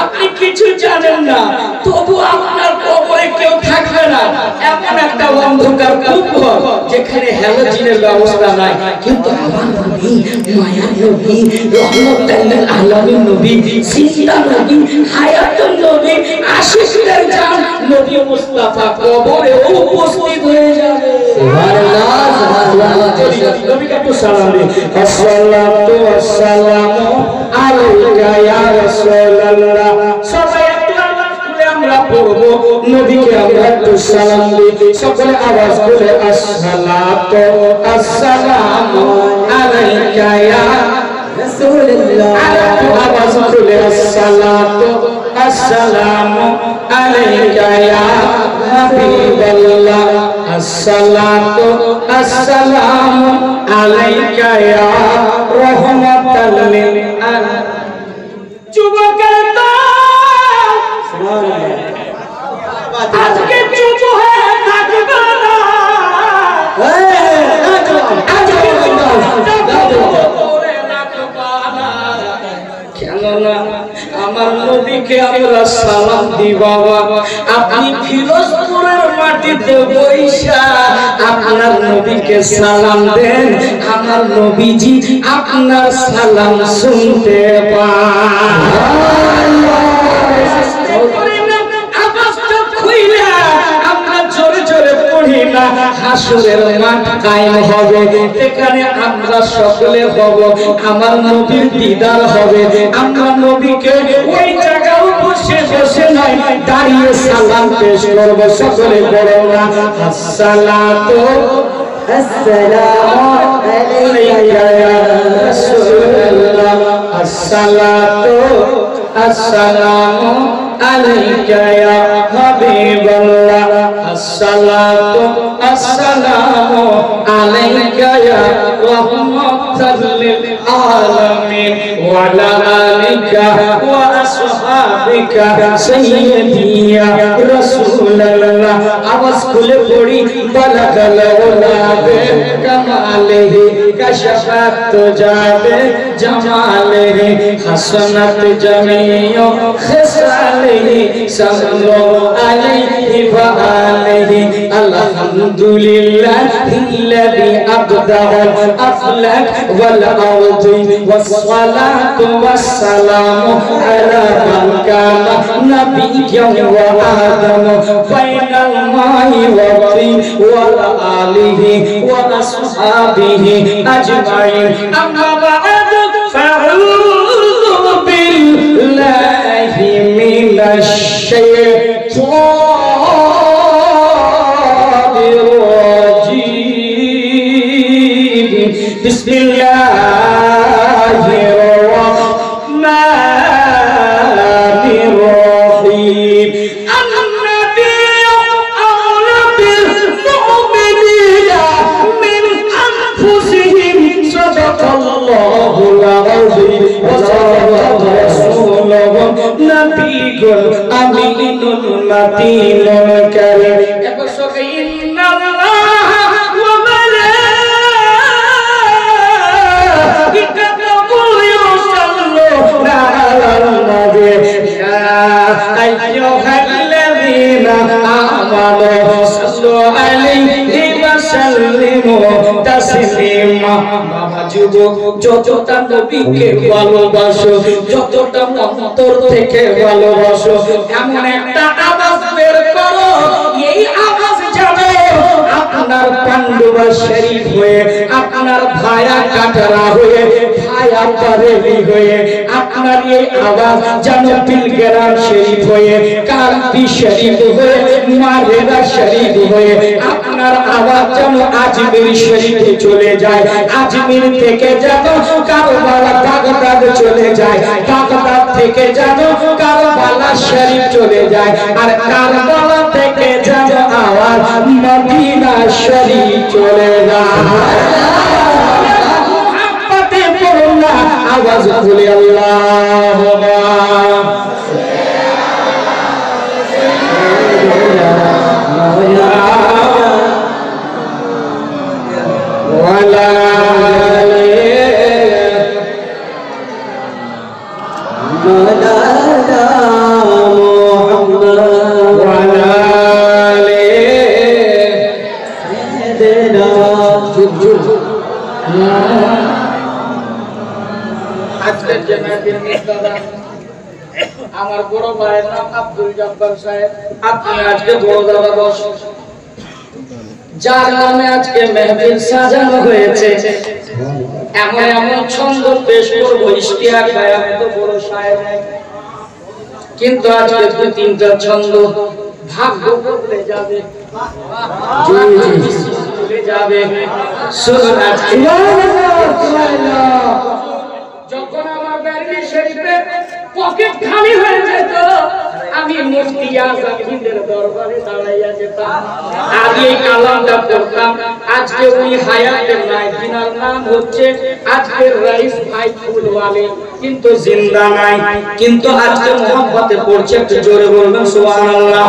আপনি কিছু জানেন না, তবু আপনার কবরে কেউ থাকবে না। এমন একটা অন্ধকার কুকুর যেখানে হ্যালোজিনের ব্যবস্থা নাই, কিন্তু আমার নবী, মায়ার নবী, রহমতুল আলামিন নবী, জিন্দা নবী, হায়াতুন নবী, আশিকদের জান নবী মুস্তাফা কবরে উপস্থিত হয়ে যাবে। সুবহানাল্লাহ, সুবহানাল্লাহ। নবীকে তো সালাম দিন। আসসালাতু ওয়াসসালামু আলাইকা ইয়া রাসূলুল্লাহ। সবাই একটু আওয়াজ করে আমরা পড়ব, নবীকে আমরা একটু সালাম দিই। সকলে আওয়াজ করে আসসালাতু আসসালামু আলাইকা ইয়া রাসূলুল্লাহ। আওয়াজ করে আসসালাতু আসসালামু আলাইকা ইয়া হাবিবাল্লাহ। আসসালাতু আসসালামু আলাইকা ইয়া রাহমাতাল লিল আলামিন। যুবকের দল আজকে চুপ হয়ে থাকবে না, কেননা আমার নবীকে আমরা সালাম দিই। বাবা, আপনি ফিরোজপুরের মাটিতে বৈশা আপনার নবীকে সালাম দেন, আমার নবীজি আপনার সালাম শুনতে পায়। হাসরের মাঠ কায়েম হবে, এখানে আমরা সকলে হব, আমার নবীর দিদার হবে। আমরা নবীকে ওই জায়গায় বসে বসে নাই, দাঁড়িয়ে সালাম পেশ করব। সকলে বলো না আসসালাতু আসসালামু আলাইকা ইয়া রাসূলুল্লাহ। আসসালাতু আসসালামু আলাইকা ইয়া হাবিবাল্লাহ। আসসালাতু আসসালামু আলাইকা ইয়া রাহমাতাল লিল আলামিন ওয়া আলা আলিকা ওয়া আসহাবিকা সাইয়্যিদি ইয়া রাসূলুল্লাহ। আওয়াজ খুলে পড়ি বালাগাল ওলাবে কামালিহি কাশাফাত যাবে জামালিহি হাসানাত জামিউ খিসালিহি সাল্লু আলাইহি ওয়া আলিহি। আলহামদুলিল্লাহিল্লাযী আবদাআল আফলাক ওয়াল আরদি ওয়াস সালাতু ওয়াস সালামু আলা মান কানা নাবিয়্যান ওয়া আদম বাইনাল মাই ওয়া তিন ওয়া আলিহি ওয়া আসহাবিহি আজমাইন। আম্মা বা'দ ফাআউযু বিল্লাহি মিনাশ শাইতানির রাজীম। বিসমিল্লাহির রাহমানির রাহিম। আন-নাবিয়্যু আওলা বিল মুমিনিনা মিন আনফুসিহিম। সাদাকাল্লাহুল আযীম ওয়া সাদাকা রাসূলুহু নাবিয়্যুল আমিনুল মাতিনুল কারীম। এবার সবাই ইন্নাল্লাহা ওয়া মালাইকাতাহু ইউসাল্লুনা আলান নবী ইয়া আইয়ুহাল্লাযীনা আমানু সাল্লু আলাইহি ওয়া সাল্লিমু তাসলিমা। বাবা যুবক, যতটা নবীকে ভালোবাসো, যতটা অন্তর থেকে ভালোবাসো, এমন একটা আওয়াজ বের করো, এই আওয়াজ যাবে আপনার পান্ডুয়া শরীফ হয়ে, আপনার ভায়া কাটরা হয়ে, ভায়া বারেলি হয়ে, আপনার এই আওয়াজ যেন পিলগ্রাম শরীফ হয়ে, কালবি শরীফ হয়ে, মারেরা শরীফ হয়ে, আপনার আওয়াজ যেন আজমির শরীফে চলে যায়, আজমির থেকে যেন কারবালা বাগদাদ চলে যায়, বাগদাদ থেকে যেন কারবালা শরীফ চলে যায়, আর কারবালা থেকে যেন আওয়াজ মদিনা শরীফ চলে যায়। মুহাম্মদে পড়না আওয়াজ খুলে আল্লাহুম্মা ওয়ালা আমার বড় ভাইয়ের নাম আব্দুল জব্বার সাহেব। আপনি আজকে বড় দাদা বস, যার নামে আজকে মেহফিল সাজানো হয়েছে, এমন এমন ছন্দ পেশ করবো ইশতিয়াক ভাই, আমি তো বড় সাহেব, কিন্তু আজকে দুই তিনটা ছন্দ ভাগ্য বদলে যাবে, যাবে। যখন আমার বেরনি শরীফে পকেট খালি হয়ে যেত, আমি মুফতি আজমিদের দরবারে দাঁড়াইয়া যেতাম, আগে এই কালামটা পড়তাম। আজকে ওই হায়াতের নাই, যিনার নাম হচ্ছে আজকের রাইস ভাই ফুলওয়ালে, কিন্তু জিন্দা নাই, কিন্তু আজকে মোহাম্মতে পড়ছে। একটু জোরে বলবেন সুবহানাল্লাহ,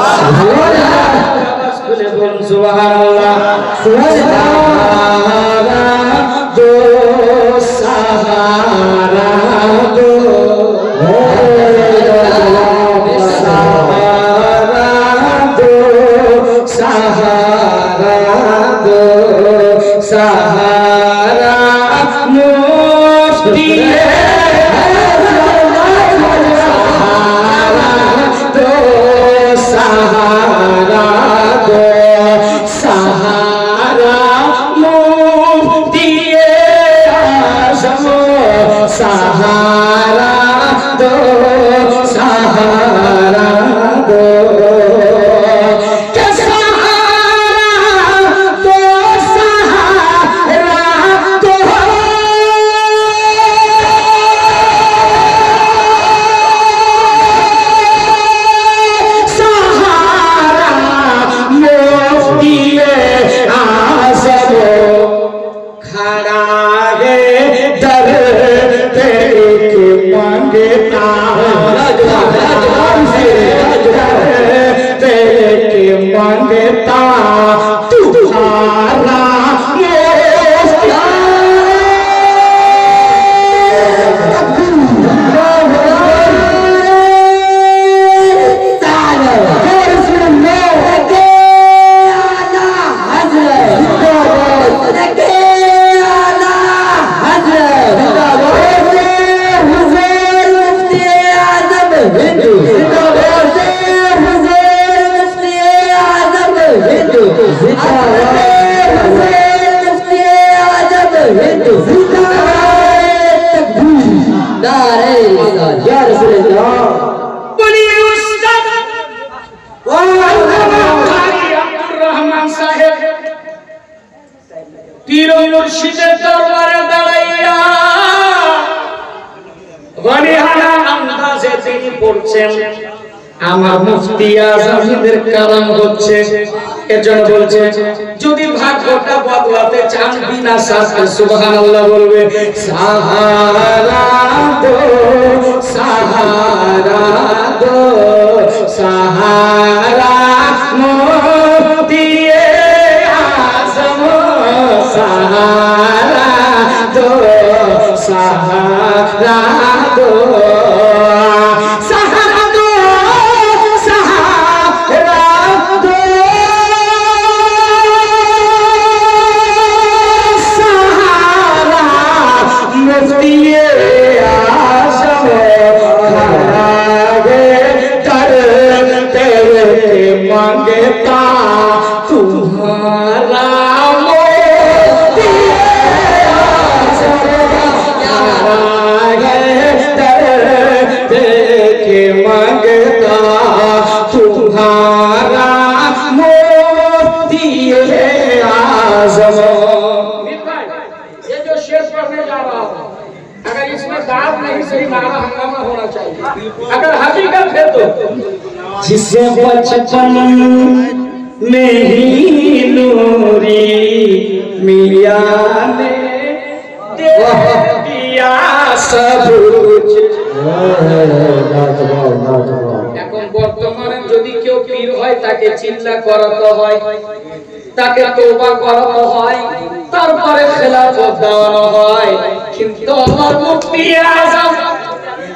আওয়াজ করে বলুন সুবহানাল্লাহ। সাহারা দো, সাহারা দো, सहारा मुफ्ती सहारा दो, सहारा दो, सहारा मुफ्ती आज़म, सहारा दो, सहारा दो। আমার মুফতি আজমিদের কালাম হচ্ছে, এজন্য বলছে যদি ভাগ্যটা বদলাতে চান বিনা শাস্ত্রে সুবহানাল্লাহ বলবে। সাহারা দো, সাহারা দো, সাহারা মুফতি আজম, সাহারা দো, সাহারা দো। मांगता तुम्हारा मांगता तुम्हारा मोती आज़म। ये जो शेर पढ़ने जा रहा हूँ, अगर इसमें दाद नहीं सही नारा हंगामा होना चाहिए, अगर हकीकत है तो जिसे बचपन में ही नूरी मियां ने दे दिया सब कुछ। এখন বর্তমানে যদি কেউ পীর হয় তাকে চিল্লা করাতে হয়, তাকে তওবা করাতে হয়, তারপরে খেলাফত দেওয়ানো হয়, কিন্তু আমার মুফতি আযম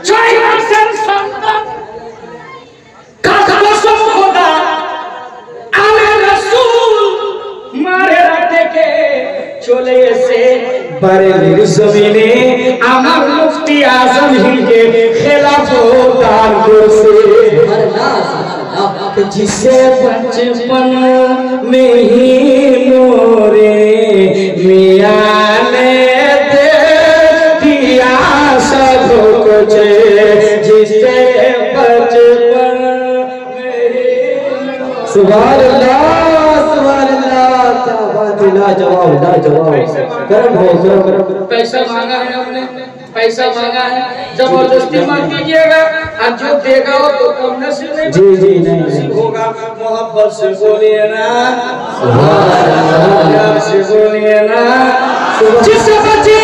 6 মাসের সন্তান কসম খোদা আমার রাসূল মারেরা থেকে চলে এসে বারেলির জমিনে আমার মুফতি আজম হিকে খেলাফত দান করছে। जिसे बचपन में ही नूरे मियां ने दे दिया सब कुछ, जिसे बचपन में ही सुभान अल्लाह सुभान अल्लाह। क्या बात है, लाजवाब लाजवाब। करम हो करम। पैसा मांगा है आपने, पैसा मांगा है, जबरदस्ती मत कीजिएगा, और जो देगा वो तो कम नसीब नहीं, जी जी नहीं होगा। मोहब्बत से बोलिए ना सुभान अल्लाह, प्यार से बोलिए ना जिस बची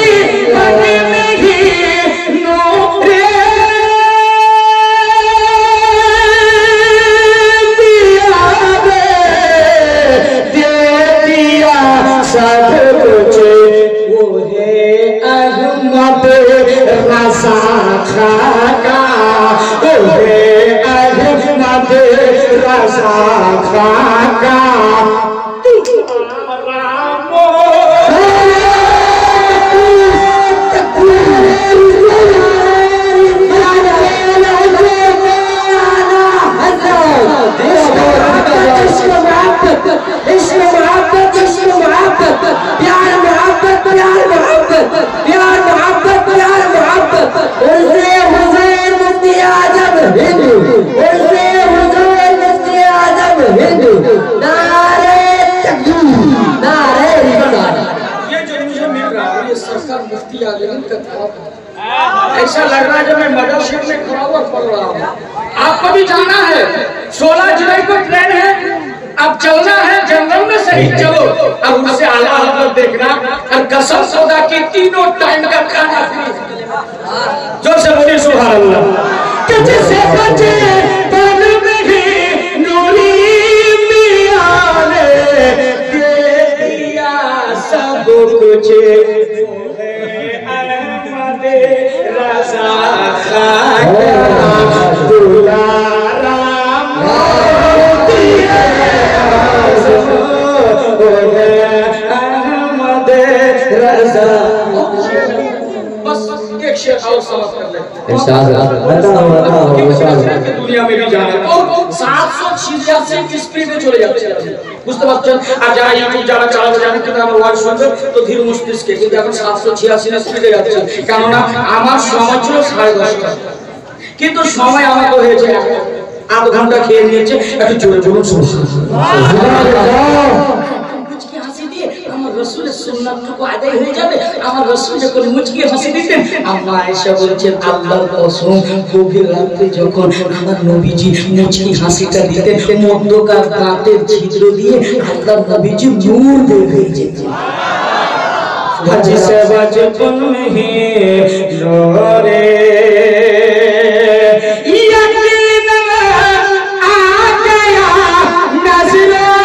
बने में ही नूरे दिया दे दिया सब कुछ, वो है अहमद रज़ा खाका, वो है अहमद रज़ा खाका। ऐसा लग रहा है जब मैं मदरसे में खड़ा हुआ पढ़ रहा हूँ। आपको भी जाना है, 16 जुलाई को ट्रेन है, अब चलना है जंगल में, सही चलो। अब उससे आला हजरत देखना, और कसम खुदा की तीनों टाइम का खाना फ्री। जोर से बोलिए सुभान अल्लाह। जिसे बचे बन में ही नूरी मियां ने दे दिया सब कुछ, रज़ा खाका दुलारा मोती अहमद रज़ा। बस एक शेर और समाप्त कर लेते हैं। दुनिया में भी जाना और 786 स्पीड में चले जाते हैं, বুঝতে পারছেন। আর যারা ইউটিউব যারা চালাতে জানে কিন্তু আমার ওয়াজ শুনবে তো ধীর মস্তিষ্কে, কিন্তু এখন 786 স্পিডে যাচ্ছে, কেননা আমার সময় ছিল 10:30, কিন্তু সময় আমাকে হয়েছে আধ ঘন্টা খেয়ে নিয়েছে। একটু জোরে বলুন সুবহানাল্লাহ। মুচকি হাসি দিয়ে আমার রাসূলের সুন্নাতটুকু আদায় হয়ে যাবে। আমার রাসূল যখন মুচকি হাসি দিতেন, আম্মা আয়েশা বলছেন আল্লাহর কসম গভীর রাতে যখন আমার নবীজি মুচকি হাসিটা দিতেন, মধ্যকার দাঁতের ছিদ্র দিয়ে আল্লাহর নবীজি নূর বের হয়ে যেত। जिसे बचपन में ही लोरे यकीन आ गया नजरों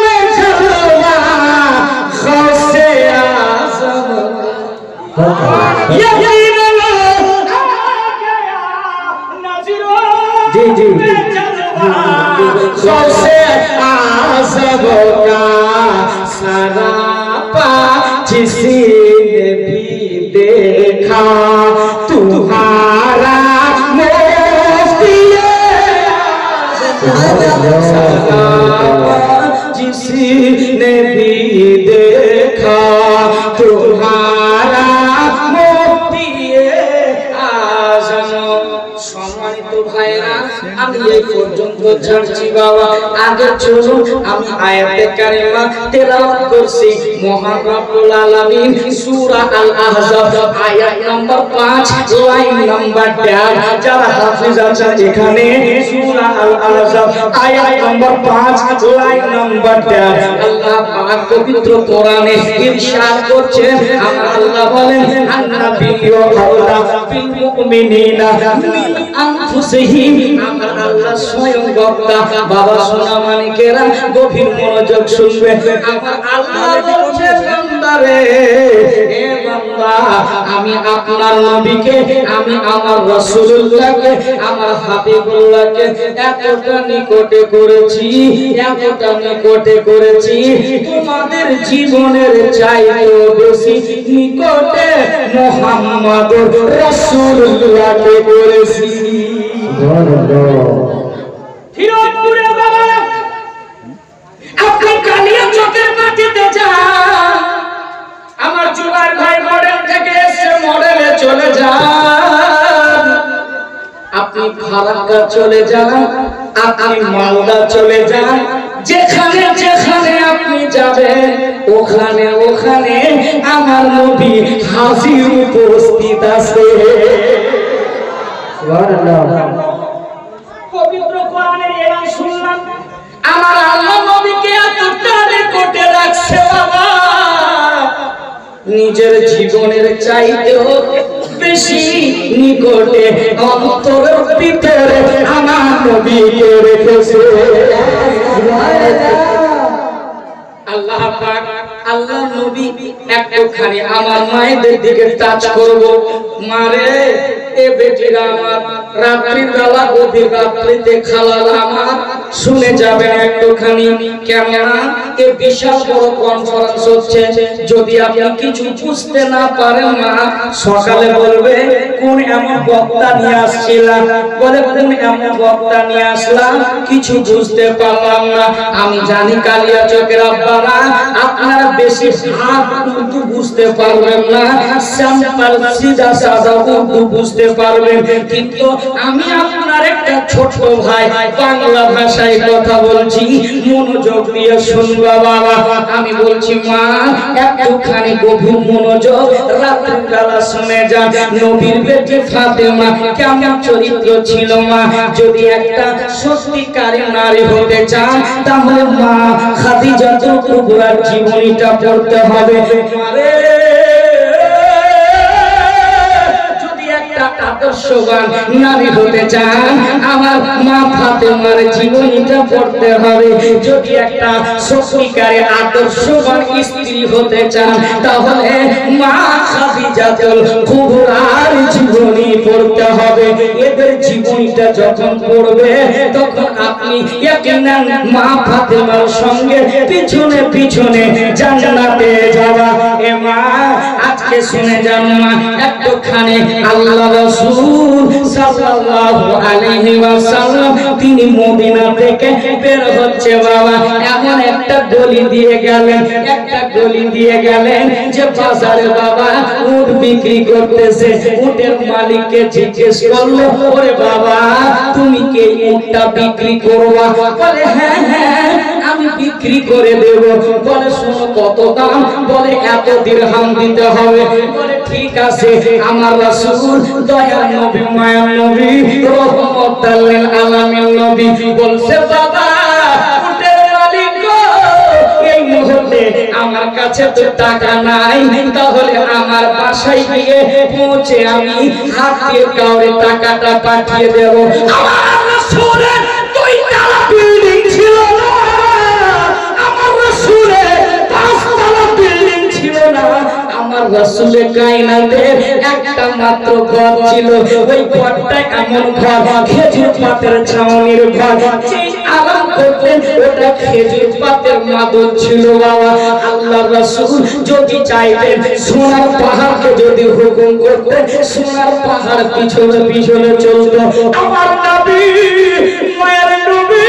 में जलवा गौसे आज़म, यकीन आ गया नजरों में जलवा गौसे आज़म का सरा जिसने भी देखा तुम्हारा मुफ्ती जिसने भी देखा तुम्हारा मुफ्ती आज़म। সম্মানিত ভাইরা, আমি এই পর্যন্ত ছাড়ছি বাবা, আগে চলুন আমি আয়াতে কারিমা তেলাওয়াত করছি। মহান রব্বুল আলামিন সূরা আল আহজাব আয়াত নাম্বার 5 লাইন নাম্বার 10, যারা হাফেজ আছেন এখানে সূরা আল আহজাব আয়াত নাম্বার 5 লাইন নাম্বার 10, আল্লাহ পাক পবিত্র কোরআনে ইরশাদ করছেন, আমার আল্লাহ বলেন আন-নাবিয়্যু আওলা বিল মুমিনিনা মিন আনফুসিহিম। আমার আল্লাহ স্বয়ং বক্তা। বাবা সোনা মানিকেরা গভীর মনোযোগ শুনবে। আমার আল্লাহ বলছে বান্দারে, এ বান্দা আমি আপনার নবীকে আমি আমার রাসূলুল্লাহকে আমার হাবিবুল্লাহকে এতটা নিকটে করেছি তোমাদের জীবনের চাইতেও বেশি নিকটে মুহাম্মদুর রাসূলুল্লাহকে করেছি। হিরোপুরে বাবা আপনি কালিয়া চকের মাটিতে যান, আমার জুবাইর ভাই মডেল থেকে এসে মডেলে চলে যান, আপনি ফারাক্কা চলে যান, আপনি মালদা চলে যান, যেখানে যেখানে আপনি যাবেন ওখানে ওখানে আমার নবী হাজির উপস্থিত আছে। পবিত্র কোরআনের এলান শুনলাম, আমার আল্লাহ নবীকে এতটা নিকটে রাখছে বাবা, নিজের জীবনের চাইতেও বেশি নিকটে অন্তরের ভিতরে আমার নবীকে রেখেছে। আল্লাহ পাক আল্লাহ নবী একটুখানি আমার মায়েদের দিকে টাচ করব, মারে এ বেটিরা আমার রাত্রির বেলা গভীর রাত্রিতে খালালা আমার শুনে যাবেন একটুখানি, কেননা এ বিশাল বড় কনফারেন্স হচ্ছে, যদি আপনি কিছু বুঝতে না পারেন না সকালে বলবে কোন এমন বক্তা নিয়ে আসছিলাম, বলে কোন এমন বক্তা নিয়ে আসলাম কিছু বুঝতে পারলাম না। আমি জানি কালিয়া চকের আব্বারা আপনারা বেশি হাত উর্দু বুঝতে পারবেন না, সিম্পল সিধা সাদা উর্দু বুঝতে পারবেন, কিন্তু আমি আপনার একটা ছোট ভাই বাংলা ভাষায় কথা বলছি, মনোযোগ দিয়ে শুনবা বাবা। আমি বলছি মা একটুখানি গভীর মনোযোগ রাতের বেলা শুনে যান, নবীর বেটি ফাতেমা কেমন চরিত্র ছিল মা, যদি একটা সত্যিকারের নারী হতে চান তাহলে মা খাদিজাতুল কুবরার জীবনীটা পড়তে হবে। মারে আদর্শবান নারী হতে চান আমার মা ফাতেমার জীবনীটা পড়তে হবে, যদি একটা সত্যিকারের আদর্শবান স্ত্রী হতে চান তাহলে মা খাদিজাতুল কুবরার জীবনী পড়তে হবে। এদের জীবনীটা যখন পড়বে তখন আপনি ইয়াকিনান মা ফাতেমার সঙ্গে পিছনে পিছনে জান্নাতে যাবা। এ মা আজকে শুনে যান মা একটুখানি আল্লাহ রাসূল সাল্লাল্লাহু আলাইহি ওয়াসাল্লাম তিনি মদিনা থেকে বের হচ্ছে বাবা, এমন একটা গলি দিয়ে গেলেন যে বাজারে বাবা উট বিক্রি করতেছে, উটের মালিককে জিজ্ঞেস করলো ওরে বাবা তুমি কি উটটা বিক্রি করবা? বলে হ্যাঁ হ্যাঁ আমি বিক্রি করে দেব। বলে শোনো কত দাম? বলে এত দিরহাম দিতে হবে। বলে ঠিক আছে। আমার রাসূল দয়ার নবী মায়ার নবী রহমাতাল লিল আলামিন নবী বলছে বাবা উটের মালিক গো এই মুহূর্তে আমার কাছে তো টাকা নাই, তাহলে আমার বাসায় গিয়ে পৌঁছে আমি হাত দিয়ে কাউরে টাকাটা পাঠিয়ে দেব। আমার রাসূলের দুই তলা বিল্ডিং ছিল না, আমার রাসূলের পাঁচতলা বিল্ডিং ছিল না, আমার রাসূলে কায়নাতের একটা মাত্র ঘর ছিল, ওই ঘরটা এমন ঘর খেজুর পাতের ছাউনির ঘর, যেই আরাম করতেন ওটা খেজুর পাতের মাদল ছিল বাবা। আল্লাহ রাসূল যদি চাইতেন সোনার পাহাড়কে যদি হুকুম করতেন সোনার পাহাড় পিছনে পিছনে চলতো। আমার নবী মায়ের নবী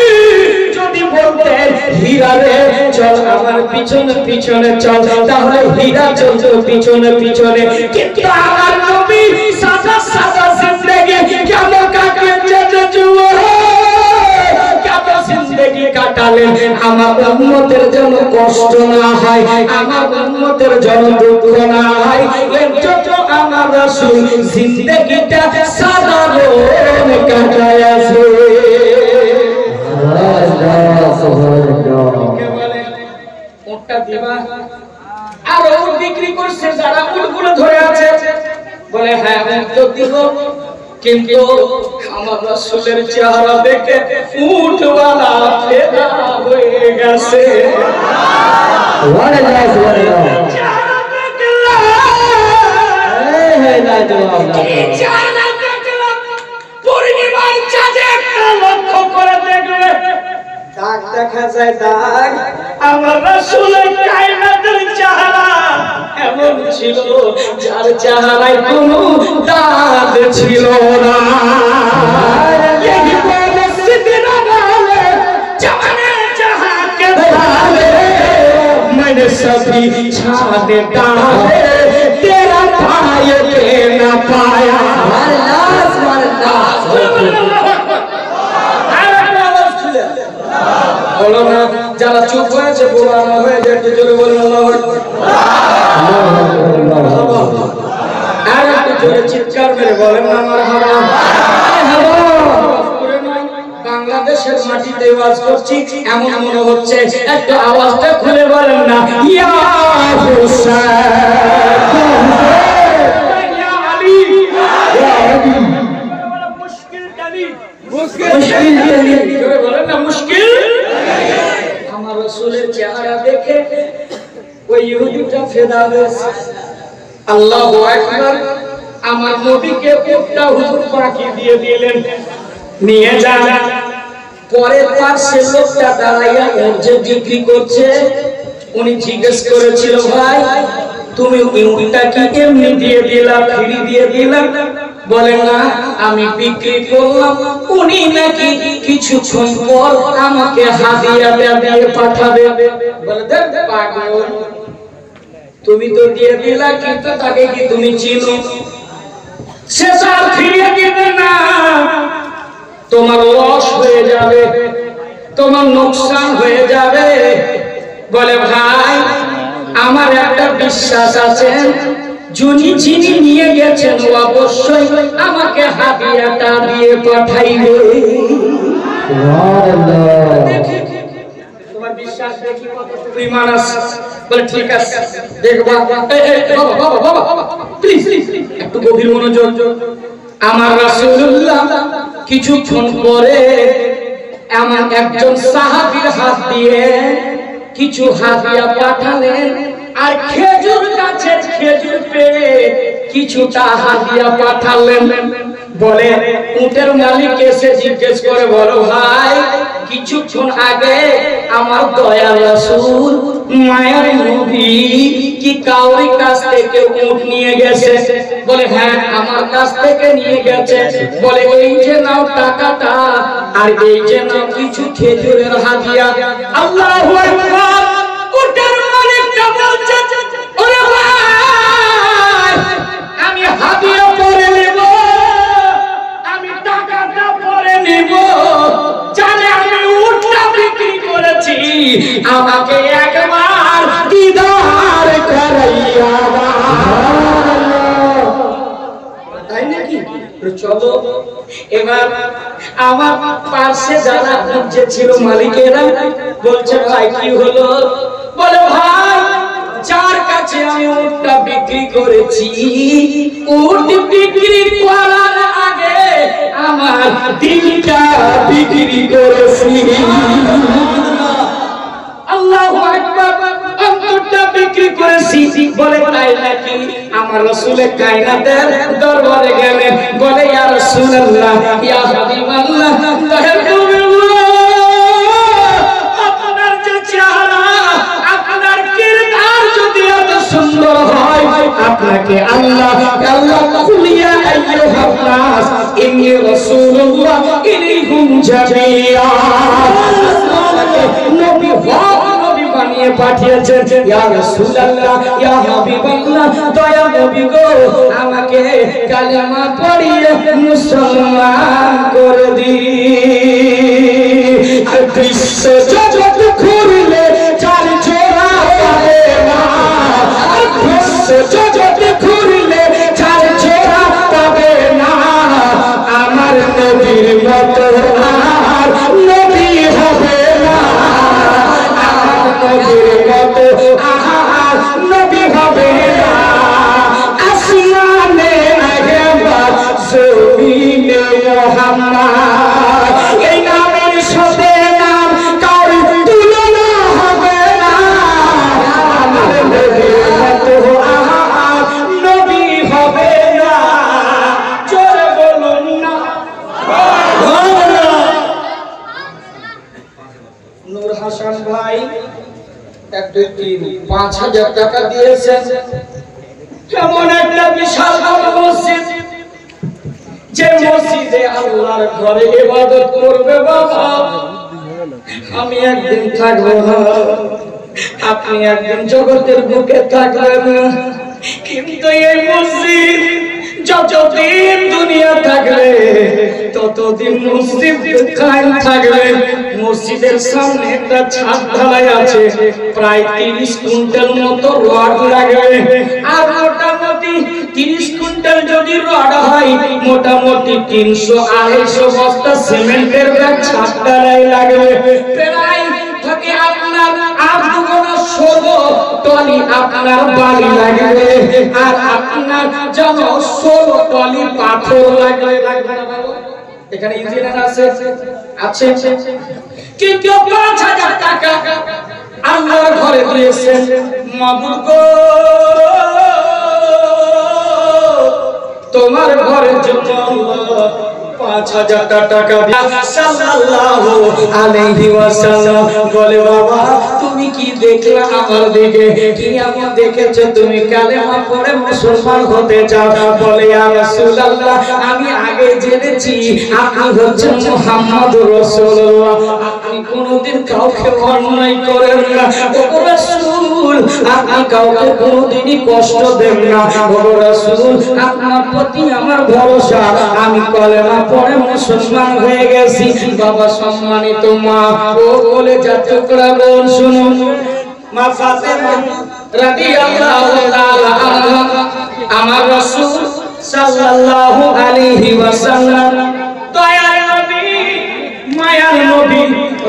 যদি বলতেন হীরা রে চল আমার পিছনে পিছনে চল, তাহলে হীরা চলতো পিছনে পিছনে। কিন্তু আমার নবী সাদা সাদা জিন্দেগি কেমন কাটালেন আমার উম্মতের জন্য কষ্ট না হয়, আমার উম্মতের জন্য দুঃখ না হয়, এর জন্য আমার রাসূল জিন্দেগিটা সাধারণ কাটাইছে। ওটা দিবা আর ও বিক্রি করছে যারা উটগুলো ধরে আছে, বলে হ্যাঁ তো দিব, কিন্তু আমার রাসূলের চেহারা দেখে উটওয়ালা ফেদা হয়ে গেছে। চেহারা দেখে পূর্ণিমার চাঁদে একটা লক্ষ্য করে দেখবে দাগ দেখা যায় দাগ। আমার রাসূলের কায়নাতের চেহারা এমন ছিল যার চেহারায় কোনো দাগ ছিল না। मैंने सभी छाने डाले तेरा भाई के न पाया। बोलो ना जरा चुप হয়েছে बोलाना হয়ে যায় একটু জোরে বলুন আল্লাহু আকবার। আর একটু জোরে চিৎকার করে বলেন না মারহাবা। বাংলাদেশের মাটিতে ওয়াজ করছি এমন মনে হচ্ছে একটু আওয়াজটা খুলে বলেন না ইয়া হুসাইন ইয়া আলী ইয়া আলী। মুশকিল কালি মুশকিল কালি জোরে বলেন না মুশকিল। আমার রাসূলের চেহারা দেখে ওই ইহুদিটা ফেদা হয়েছে। আল্লাহু আকবার। আমার নবীকে একটা হুজুর পাকি দিয়ে দিলেন নিয়ে যান। পরে তার সে লোকটা দাঁড়াইয়া ওর যে বিক্রি করছে উনি জিজ্ঞেস করেছিল ভাই তুমি উটটা কি এমনি দিয়ে দিলা ফ্রি দিয়ে দিলা? বলে না আমি বিক্রি করলাম। উনি নাকি কিছুক্ষণ পর আমাকে হাদিয়া দিয়ে পাঠাবে। বলে দেখ পাগল তুমি তো দিয়ে দিলা কিন্তু তাকে কি তুমি চিনো? সে আর ফিরিয়ে দিবে না। তোমার লস হয়ে যাবে তোমার লোকসান হয়ে যাবে। বলে ভাই আমার একটা বিশ্বাস আছে যিনি নিয়ে গেছেন অবশ্যই আমাকে হাদিয়াটা দিয়ে পাঠাইবে। তোমার বিশ্বাস দেখি কতটুকু ঈমান আছে। বলে ঠিক আছে দেখবা। বাবা প্লিজ একটু গভীর মনোযোগ। আমার রাসূলুল্লাহ কিছুক্ষণ পরে এমন একজন সাহাবীর হাত দিয়ে কিছু হাদিয়া পাঠালেন আর খেজুর গাছের খেজুর পেয়ে কিছুটা হাদিয়া পাঠালেন। বলে উটের মালিক এসে জিজ্ঞেস করে বলো ভাই কিছুক্ষণ আগে আমার দয়ার রাসূল মায়ের নবী কি কাউরি কাছ থেকে উট নিয়ে গেছে? বলে হ্যাঁ আমার কাছ থেকে নিয়ে গেছে। বলে এই যে নাও টাকাটা আর এই যে নাও কিছু খেজুরের হাদিয়া। আল্লাহু আকবার। উটের মালিকটা বলছে ওরে ভাই আমি হাদিয়া পরে নেব আমি টাকাটা পরে নেব। জানে আমি উটটা বিক্রি করেছি আমাকে একবার দিদার করাইয়া তাই নাকি? চলো এবার আমার পাশে যারা খুঁজছে ছিল মালিকেরা বলছে ভাই কি হলো? বলে ভাই যার কাছে আমি উটটা বিক্রি করেছি উট বিক্রি করার আগে আমার দিলটা বিক্রি করেছি। আল্লাহু আকবার। অন্তরটা বিক্রি করেছি। বলে তাই নাকি? আমার রাসূলের কায়নাতের দরবারে গেলেন। বলে ইয়া রাসূলুল্লাহ ইয়া হাবিবাল্লাহ আপনার যে চেহারা আপনার কিরদার যদি এত সুন্দর হয় আপনাকে আল্লাহ কুলিয়া আইয়ুহান নাস ইন্নী রাসূলুল্লাহ ইলাইকুম জামিয়া নবী বানিয়ে পাঠিয়েছেন। ইয়া রাসূলুল্লাহ ইয়া হাবিবাল্লাহ দয়া নবী গো আমাকে কালেমা পড়িয়ে মুসলমান করে দিন। বিশ্ব জগৎ ঘুরলে চার ছোড়া পাবে না। বিশ্ব জগৎ ঘুরলে চার ছোড়া পাবে না। আমার নবীর মতো আর নবী হবে না। নবীর মতো আর নবী হবে না। আসমানে একবার জমিনে মুহাম্মদ এই নামের সাথে নাম কারোর তুলনা হবে না। আমার নবীর মতো আর নবী হবে প্রায় 1 2 3 5,000 টাকা দিয়েছেন। এমন একটা বিশাল বড় মসজিদ, যে মসজিদে আল্লাহর ঘরে ইবাদত করবে বাবা। আমি একদিন থাকবো না, আপনি একদিন জগতের বুকে থাকবেন, কিন্তু এই মসজিদ যতদিন দুনিয়া থাকবে ততদিন মসজিদ কায়েম থাকবে। মসজিদের সামনে একটা ছাদ ঢালাই আছে, প্রায় 30 কুইন্টাল মতো রড লাগবে। আর মোটামুটি 30 কুইন্টাল যদি রড হয়, মোটামুটি 300-250 বস্তা সিমেন্টের ব্যাগ ছাদ ঢালাই লাগবে। প্রায় থাকে আপনার 8×16 টলি আপনার বালি লাগবে, আর আপনার যেন 16 টলি পাথর লাগবে। এখানে ইঞ্জিনিয়ার আছে, কিন্তু 5,000 টাকা আল্লাহর ঘরে দিয়েছেন। মাবুদ গো, তোমার ঘরের জন্য 5,000 টাকা দিয়া সাল্লাল্লাহু আলাইহি ওয়াসাল্লাম বলে, বাবা তুমি কি দেখলা আমার দিকে? কি এমন দেখেছো তুমি কালেমা পড়ে মুসলমান হতে চাও? বলে, ইয়া রাসূলুল্লাহ, আমি আগে জেনেছি আপনি হচ্ছেন মুহাম্মদুর রাসূলুল্লাহ, আপনি কোনোদিন কাউকে অন্যায় করেন না। ও রাসূল, আপনি কাউকে কোনোদিনই কষ্ট দেন না। ও রাসূল, আপনার প্রতি আমার ভরসা, আমি কালেমা পরে মুসলমান হয়ে গেছি। বাবা সম্মানিত মা, ও বলে যাচ্ছে টুকরা বোন শুনুন, মা ফাতেমা রাদিয়াল্লাহু তাআলা আনহা, আমার রাসূল সাল্লাল্লাহু আলাইহি ওয়াসাল্লাম দয়ার নবী, মায়ার নবী,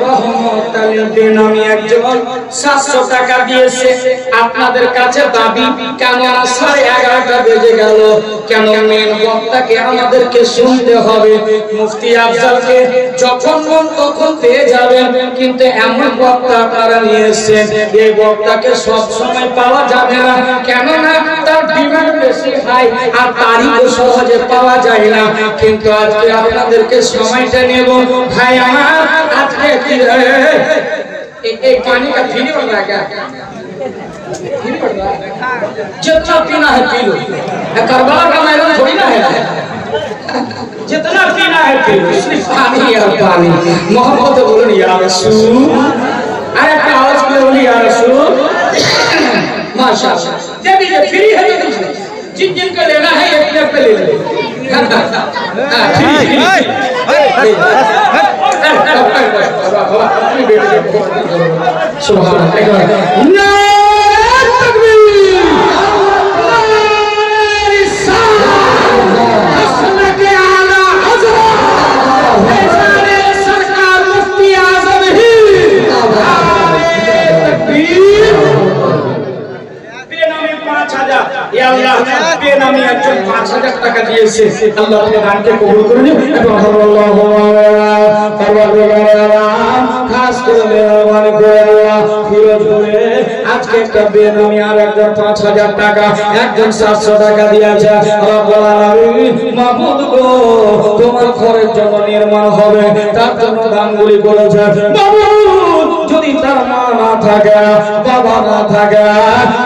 রহমতাল লিল আমি একজন 700 টাকা দিয়েছে। আপনাদের কাছে দাবি কেন 11:30 বেজে গেল? কেন মেন বক্তাকে আমাদেরকে শুনতে হবে? মুফতি আফজালকে যখন মন তখন পেয়ে যাবেন, কিন্তু এমন বক্তা আপনারা নিয়ে এসেছেন, এই বক্তাকে সব সময় পাওয়া যাবে না, কেননা তার ডিমান্ড বেশি হাই, আর তারিখও সহজে পাওয়া যায় না। কিন্তু আজকে আপনাদেরকে সময়টা নেব ভাই আমার। আজকে एक पानी का फ्री बन रहा है क्या? फ्री बन रहा है? जितना पीना है पी लो, करबला का मैदान थोड़ी ना है, जितना पीना है पी लो, सिर्फ पानी और पानी। मोहब्बत बोलो या रसूल, अरे क्या आवाज बोलो या रसूल, माशाअल्लाह। जब ये फ्री है तो जिन जिन को लेना है एक प्लेट पे ले लो। বেনামী একজন 5,000 টাকা দিয়েছে। আল্লাহ আপনার দানকে কবুল করে নিন। আল্লাহু খাস করে মেহরবানি করে আল্লাহ ফিরোজপুরে আজকে একটা বেনামী আর একজন 5,000 টাকা, একজন 700 টাকা দিয়েছে। রব্বুল আলামিন মাবুদ গো, তোমার ঘরের জন্য নির্মাণ হবে, তার জন্য দানগুলি করেছে। মাবুদ, যদি তার মা না থাকে, বাবা না থাকে,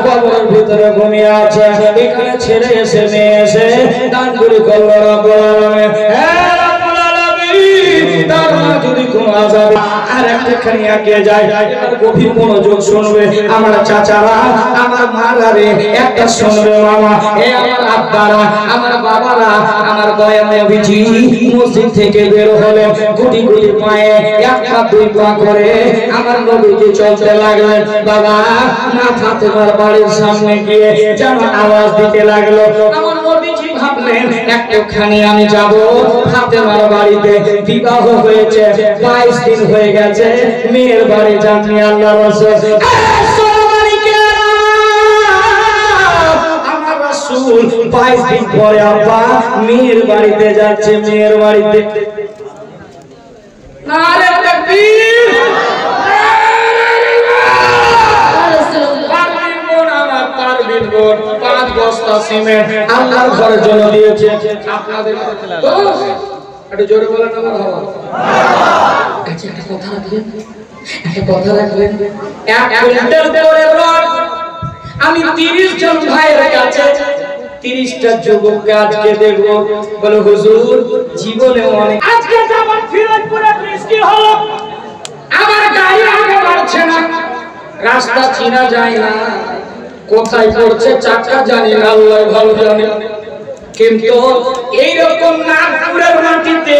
কবরের ভিতরে ঘুমিয়ে আছে, এখানে ছেড়ে এসে মেয়ে এসে দানগুলি করলো রব্বুল আলামিন। হে রব্বুল আলামিন, তার মা যদি কোনো আযাবে আর একটুখানি এগিয়ে যায়, এবার গভীর মনোযোগ শুনবে আমার চাচারা, আমার মারা রে, একটা শুনবে মামা, এ আমার আব্বারা, আমার বাবারা, আমার দয়াল নবীজি মসজিদ থেকে বের হলেন, গুটি গুটি পায়ে 1 পা 2 পা করে আমার নবীজি চলতে লাগলেন। বাবা মা ফাতেমার বাড়ির সামনে গিয়ে যেন আওয়াজ দিতে লাগলো। আমার নবীজি ভাবলেন একটুখানি আমি যাব ফাতেমার বাড়িতে, বিবাহ হয়েছে 22 দিন হয়ে গেছে, মেয়ের বাড়ি যাননি আল্লাহ রাসূল। আমার রাসূল 22 দিন পরে আব্বা মেয়ের বাড়িতে যাচ্ছে, মেয়ের বাড়িতে। নারে তাকবীর, পারবিন বোন 5 বস্তা সিমেন্ট আল্লাহর ঘরের জন্য দিয়েছে। আপনাদের একটু জোরে বলেন আমার বাবা। আচ্ছা একটা কথা রাখবেন, একটা কথা রাখবেন, 1 কুইন্টাল করে রড আমি 30 জন ভাইয়ের কাছে 30টা যুবককে আজকে দেখব, বলে হুজুর জীবনে অনেক আজকে আমার ফিরোজপুরে বৃষ্টি হলো, আমার গাড়ি আগে বাড়ছে না, রাস্তা চিনা যায় না, কোথায় পড়ছে চাকা জানি না, আল্লাহ ভালো জানে। কিন্তু এইরকম নাগপুরের মাটিতে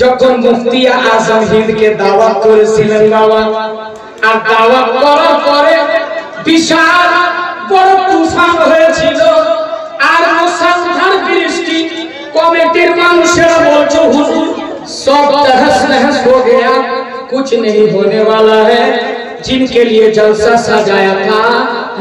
যখন মুফতি আজম হিন্দকে দাওয়াত করেছিলেন বাবা, আর দাওয়াত করার পরে বিশাল বড় তুফান হয়েছিল, আর মুসলধার বৃষ্টি, কমিটির মানুষেরা বলছে হুজুর সব তহস নহস हो गया, कुछ नहीं होने वाला है, जिनके लिए जलसा सजाया था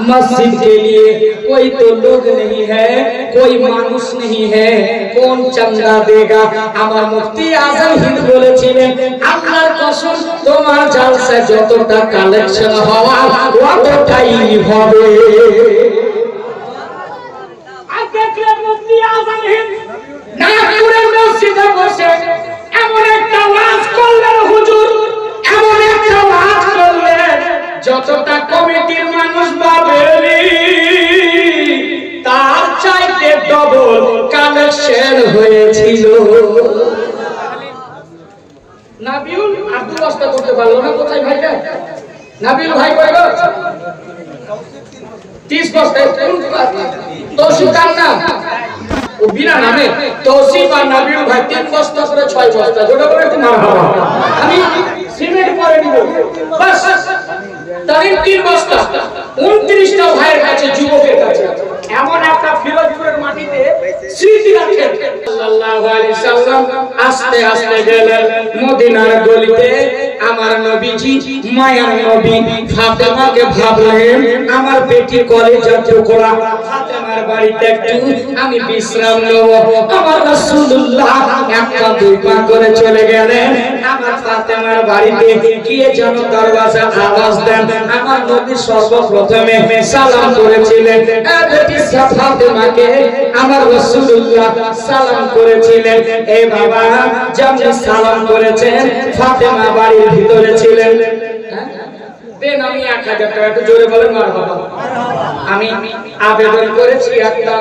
मस्जिद के लिए कोई तो लोग नहीं है, कोई मानुष नहीं है, कौन चंदा देगा। আমার মুফতি আজম হিন্দ বলেছিলেন আল্লাহর কসম তোমার জলসা যতটা কালেকশন হওয়া ততটাই হবে। আর দেখলেন মুফতি আজম হিন্দ নাগপুরের মসজিদে বসে এমন একটা ওয়াজ করলেন হুজুর, এমন একটা ওয়াজ করলেন যতটা কমিটির মানুষ ভাবেনি তার চাইতে ডবল কালেকশন হয়েছিল। নাবিউল আব্দুল বস্তা করতে পারলো না, কোথায় ভাইটা নাবিউল ভাই কই গো 30 বস্তা তৌসিফ কার না ও বিনা নামে তৌসিফ আর নাবিউল ভাই 3 বস্তা করে 6 বস্তা জোড়া করে একটু মারহাবা, আমি সিমেন্ট করে নিব বাস। তারিখ 3 বস্তা 29টা ভাইয়ের কাছে যুবকের কাছে এমন একটা ফিরোজপুরের মাটিতে স্মৃতি রাখেন। সাল্লাল্লাহু আলাইহি সাল্লাম আস্তে আস্তে গেলেন মদিনার গলিতে, আমার নবীজি মায়ার নবী ফাতেমাকে ভাবলেন আমার বেটি কলেজার টুকরা ফাতেমার বাড়িতে একটু আমি বিশ্রাম নেব। আমার রাসূলুল্লাহ একটা দুই পা করে চলে গেলেন আমার ফাতেমার বাড়িতে, গিয়ে যেন দরওয়াজা আওয়াজ দেন, আমার নবী সর্বপ্রথমে সালাম করেছিলেন বেটি ফাতেমাকে, আমার রাসূলুল্লাহ সালাম করেছিলেন। এই বাবা যেমন সালাম করেছেন ফাতেমা বাড়ির ভিতরে ছিলেন, দেন আমি 1000 টাকা একটু জোরে বলেন মারহাবা। আমি আবেদন করেছি একটা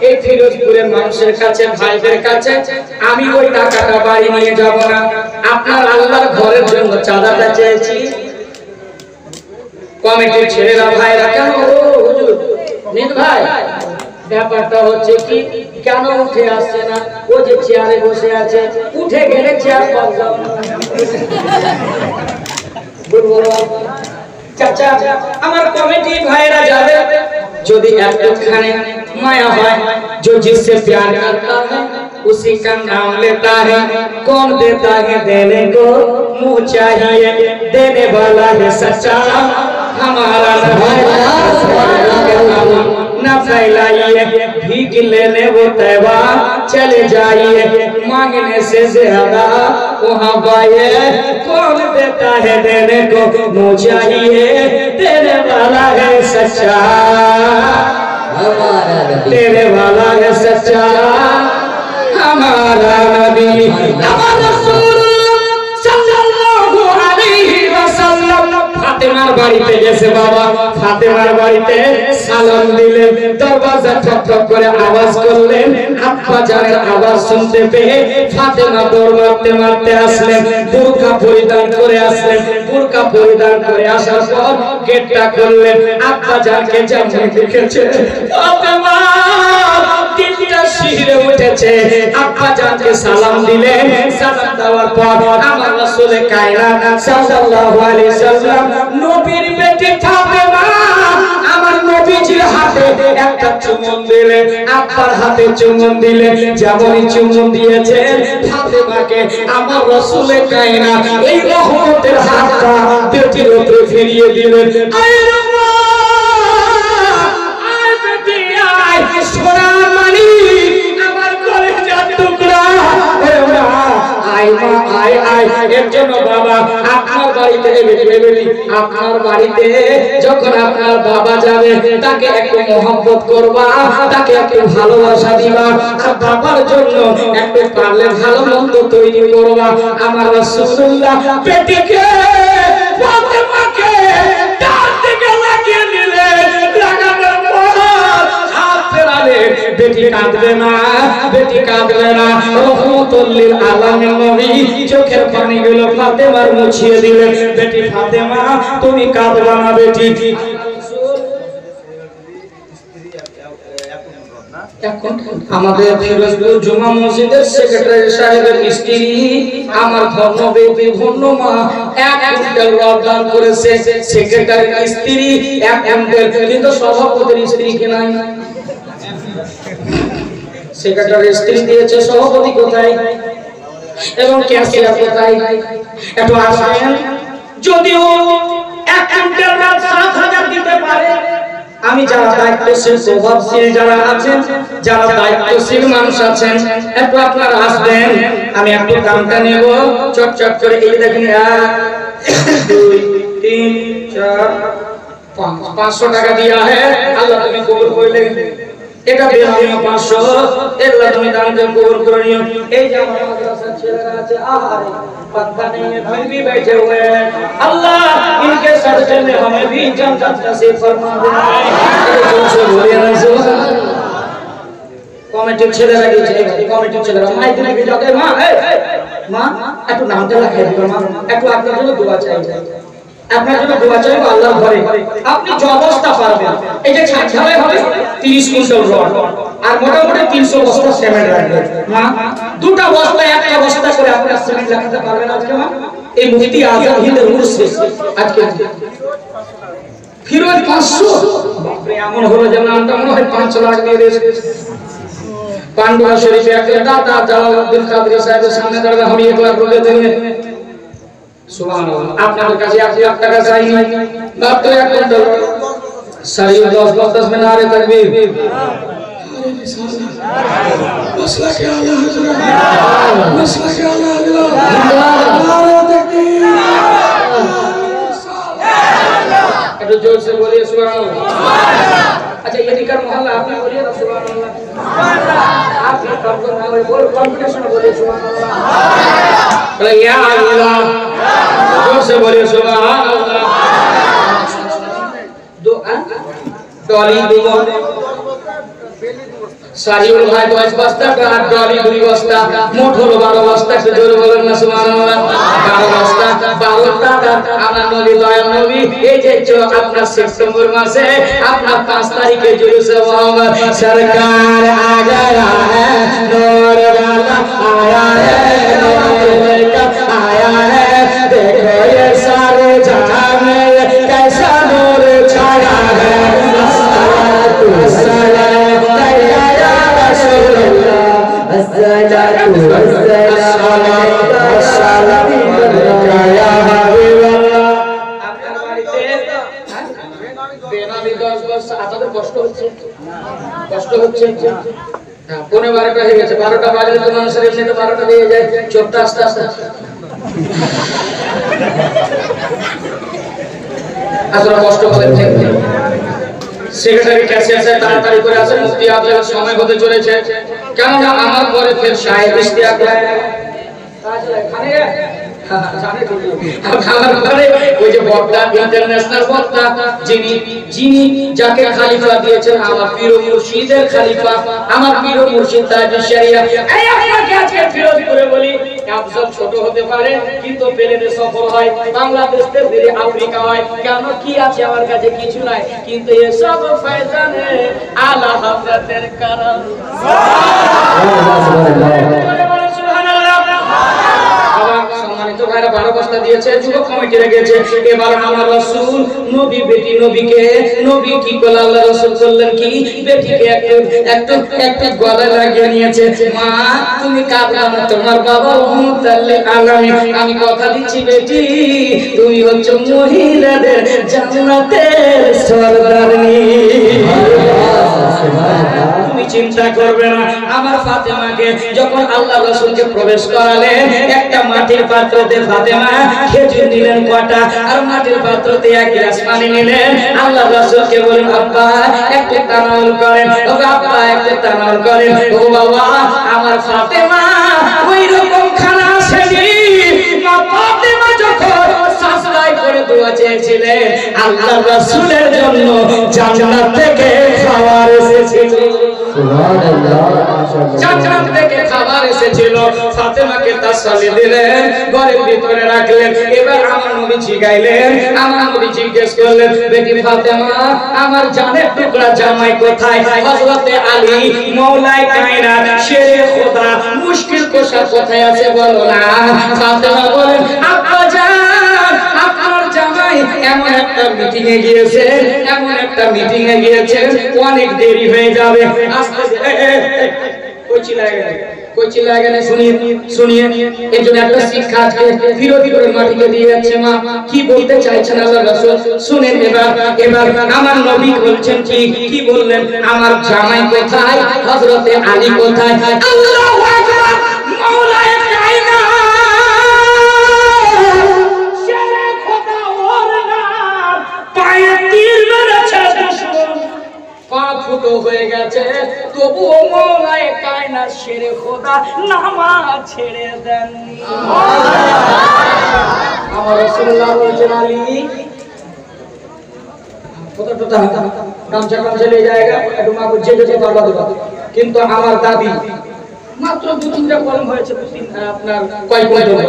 এই ফিরোজপুরের মানুষের কাছে ভাইদের কাছে, আমি ওই টাকাটা বাড়ি নিয়ে যাব না, আপনার আল্লাহর ঘরের জন্য চাঁদাটা চেয়েছি। কমিটির ছেলেরা ভাইরা কেন হুজুর নিন ভাই ব্যাপারটা হচ্ছে কি কেন উঠে আসছে না, ও যে চেয়ারে বসে আছে উঠে গেলে চেয়ার পাওয়া যাবে না। চাচা আমার কমিটি ভাইরা যাবে, যদি একটুখানি माया है जो जिससे प्यार करता है उसी का नाम लेता है। कौन देता है देने को मुँह चाहिए, देने वाला है सच्चा हमारा न फैलाइए, भीख लेने वो तैबा चले जाइए, मांगने से ज्यादा वहाँ पाए। कौन देता है देने को मुँह चाहिए, देने वाला है सच्चा हमारा नबी, देने वाला है सच्चा हमारा नबी। हमारा रसूल सल्लल्लाहु अलैहि वसल्लम फातिमार बाड़ीते গেছে বাবা, ফাতেমার বাড়িতে সালাম দিলেন, দরজা ঠক ঠক করে আওয়াজ করলেন। আব্বা জানের আওয়াজ শুনতে পেয়ে ফাতেমা দৌড় মারতে মারতে আসলেন, বুরকা পরিধান করে আসলেন। বুরকা পরিধান করে আসার পর গেটটা খুললেন। আব্বা জানকে যেমন দেখেছে ফাতেমা তিনটা শিহরে উঠেছে। আব্বা জানকে সালাম দিলেন। সালাম দেওয়ার পর আমার রাসূল কায়নাত সাল্লাল্লাহু আলাইহি সাল্লাম নবীর বেটি ফাতেমা আমার নবীজির হাতে একটা চুমুন দিলেন, আব্বার হাতে চুমুন দিলেন। যেমনই চুমুন দিয়েছেন ফাতেমাকে আমার রাসূল কায়নাত এই রহমতের হাতটা বেটির উপরে ফিরিয়ে দিলেন। আয় রামা আয় বেটি আয় সোনা মানি আমার কলেজার টুকরা, আয় মা আয় আয়। এর জন্য বাবা আপনার বাড়িতে আপনার বাড়িতে যখন আপনার বাবা যাবে তাকে একটু মহব্বত করবা, তাকে একটু ভালোবাসা দিবা, আর বাবার জন্য একটু পারলে ভালো মন্দ তৈরি করবা। আমার রাসূলুল্লাহ পেটিকে ফাতেমাকে তার দিকে লাগিয়ে নিলে, লাগানোর পর হাত ফেরালে, বেটি কাঁদবে না, বেটি কাঁদবে না। রহমতুল লিল আলামিন নবী চোখের পানিগুলো ফাতেমার মুছিয়ে দিলেন। বেটি ফাতেমা তুমি কাঁদবে না বেটি। এখন আমাদের ফিরোজপুর জুমা মসজিদের সেক্রেটারি সাহেবের স্ত্রী আমার ধন্য বেটি ধন্য মা 1 কুইন্টাল রড দান করেছে। সেক্রেটারির স্ত্রী 1 কুইন্টাল, কিন্তু সভাপতির স্ত্রী কি নাই? সেক্রেটারির স্ত্রী দিয়েছে, সভাপতি কোথায় এবং ক্যাশিয়ার কোথায়? একটু আসেন। যদিও 1 কুইন্টাল রড 7,000 দিতে পারে, আমি যারা দায়িত্বশীল প্রভাবশীল যারা আছেন, যারা দায়িত্বশীল মানুষ আছেন, একটু আপনারা আসবেন, আমি একটু দামটা নেব চটচট করে। এই দেখেন 1 2 3 4 500 টাকা দিয়া है। আল্লাহ তুমি কবুল করলে, এটা দিয়ে আমি 500 এগুলা তুমি দান করে কবুল করে নিও। এই যে আমার মাদ্রাসার ছেলেরা আছে, আহারে पता नहीं है हम भी बैठे हुए हैं, अल्लाह इनके सदक़े में हमें भी जन्नत नसीब फरमा दे। কমিটির ছেলেরা গিয়েছে, কমিটির ছেলেরা মাই দিলে কি যাবে? মা মা একটু নামটা রাখাই দিও মা, একটু আপনার জন্য দোয়া চাই, আপনার জন্য দোয়া চাইবো আল্লাহর ঘরে। আপনি যে অবস্থা পারবেন, এই যে ছাড়াই হবে 30 কুইন্টাল রড আর মোটামুটি 300 বস্তা সিমেন্ট রাখবেন। মা দুটো বস্তা একটা বস্তা করে আপনারা সিমেন্ট রাখতে পারবেন আজকে? মা এই মুফতি আজম হিন্দ মুর্শিদ আজকে ফিরোজ 500, বাপরে এমন হলো যে নামটা মনে হয় 5 লাখ দিয়ে দিয়েছে। পান্ডুয়া শরীফে একটা দাদা জালালউদ্দিন কাদরি সাহেবের সামনে দাঁড়াবে, আমি 1 লাখ রুপে দেবেন। সুবহানাল্লাহ, আপনাদের কাছে 1 লাখ টাকা চাই না, মাত্র 1 কুইন্টাল सारी 10 में नारे तकबीर। मसला क्या आला हजरत, मसला क्या आला हजरत, नारे तकबीर। एक जोर से बोलिए सुभान अल्लाह। अच्छा ये निकर मोहल्ला आपने बोलिए ना सुभान अल्लाह, आप ये काम करना है, बोल कॉम्पिटिशन बोलिए सुभान अल्लाह, या अल्लाह, जोर से बोलिए सुभान अल्लाह। डॉली दो सारिउल भाई 10 बस्ता का डॉली 2 बस्ता मोट হলো 12 বস্তা, একটু জোরে বলেন না সুবহানাল্লাহ। 12 বস্তা 12 টাকা আমার নবী দয়াল নবী এই যে আপনার সেপ্টেম্বর মাসে আপনার 5 তারিখে জুলুসে মোহাম্মদ সরকার आ गया है, नूर वाला आया है, नूर का आया है, देखो ये सारे जहां में कैसा नूर छाया है। কষ্ট হচ্ছে 12:15 হয়ে গেছে, 12টা বাজলে তো মানুষের এমনিতে 12টা হয়ে যায়, চোখটা আস্তে আস্তে আসলে কষ্ট করেন। সেক্রেটারি ক্যাশিয়ার সাহেব তাড়াতাড়ি করে আসেন, মুফতি আব্দুল সময় হতে চলেছে, কেননা আমার পরে ফের সাহেব ইশতিয়াক ওই যে বক্তা ইন্টারন্যাশনাল বক্তা যিনি যাকে খলিফা দিয়েছেন আমার পীর মুর্শিদের খলিফা, আমার পীর মুর্শিদ তাজুল শরিয়া। এই আপনাকে আজকে ফিরোজপুরে বলি, আফজল ছোট হতে পারে কিন্তু প্লেনে সফর হয়, বাংলাদেশ থেকে আফ্রিকা হয়, কেন কি আছে আমার কাছে কিছু নাই, কিন্তু এসব ফয়জানে আলা হযরতের কারণ। সম্মানিত ভাইরা 12 বস্তা দিয়েছে, যুবক কমিটি রেখেছে। এবার আমার রাসূল নবী বেটি নবীকে নবী কি করলেন, আল্লাহ রাসূল করলেন কি, বেটিকে একটু গলায় লাগিয়ে নিয়েছে। মা তুমি কাঁদবা না, তোমার বাবা রহমতুল আলামিন, আমি কথা দিচ্ছি বেটি তুমি হচ্ছে মহিলাদের জান্নাতের সরদারনি। তুমি চিন্তা করবে না। আমার ফাতেমাকে যখন আল্লাহ রাসূলকে প্রবেশ করালেন, একটা মাটির পাত্রতে ফাতেমা খেজুর নিলেন কটা, আর মাটির পাত্রতে 1 গ্লাস পানি নিলেন। আল্লাহ রাসূলকে বলেন আব্বা একটু তানাউল করেন, ও আব্বা একটু তানাউল করেন। ও বাবা আমার ফাতেমা ওই রকম খানা আসেনি। মা ফাতেমা যখন সাজদায় করে দোয়া চেয়েছিলেন আল্লাহর রাসূলের জন্য জান্নাত থেকে খাবার এসেছিল। সুবহানাল্লাহ, জান্নাত থেকে খাবার এসেছিল। ফাতেমাকে তাসাল্লি দিলেন, ঘরের ভিতরে রাখলেন। এবার আমার নবী জিগাইলেন, আমার নবী জিজ্ঞেস করলেন, বেটি ফাতেমা, আমার জানের টুকরা জামাই কোথায়? হযরতে আলী মওলাই কায়নাত শেরে খোদা মুশকিল কোশা কোথায় আছে বলো না। ফাতেমা বলেন, আব্বা জান, আপনার জামাই এমন একটা মিটিং এ গিয়েছে, এমন একটা মিটিং এ গিয়েছে, অনেক দেরি হয়ে যাবে। আস্তে কই চিল্লায় শুনিয়ে এর জন্য একটা শিক্ষা আজকে বিরোধী করে মাটিকে দিয়ে যাচ্ছে। মা কি বলতে চাইছেন আল্লাহ রাসূল শুনেন। এবার আমার নবী বলছেন কি বললেন, আমার জামাই কোথায়, হযরতে আলী কোথায়? আল্লাহু আকবার, মাওলায়ে কায়নাত শেরে খোদা ওর নাম, পায়ে তীর মেরেছে দুশমন, পা ফুটো হয়ে গেছে, তবুও মওলায়ে কায়নাত শেরে খোদা নামাজ ছেড়ে দেননি। আমার রাসূলুল্লাহ বলেছেন, আলী গামছা নিয়ে জায়গা একটু মা বুঝে যেতে পারবা দেবা, কিন্তু আমার দাবি মাত্র 2-3টা কলম হয়েছে, আপনার কয় কলম?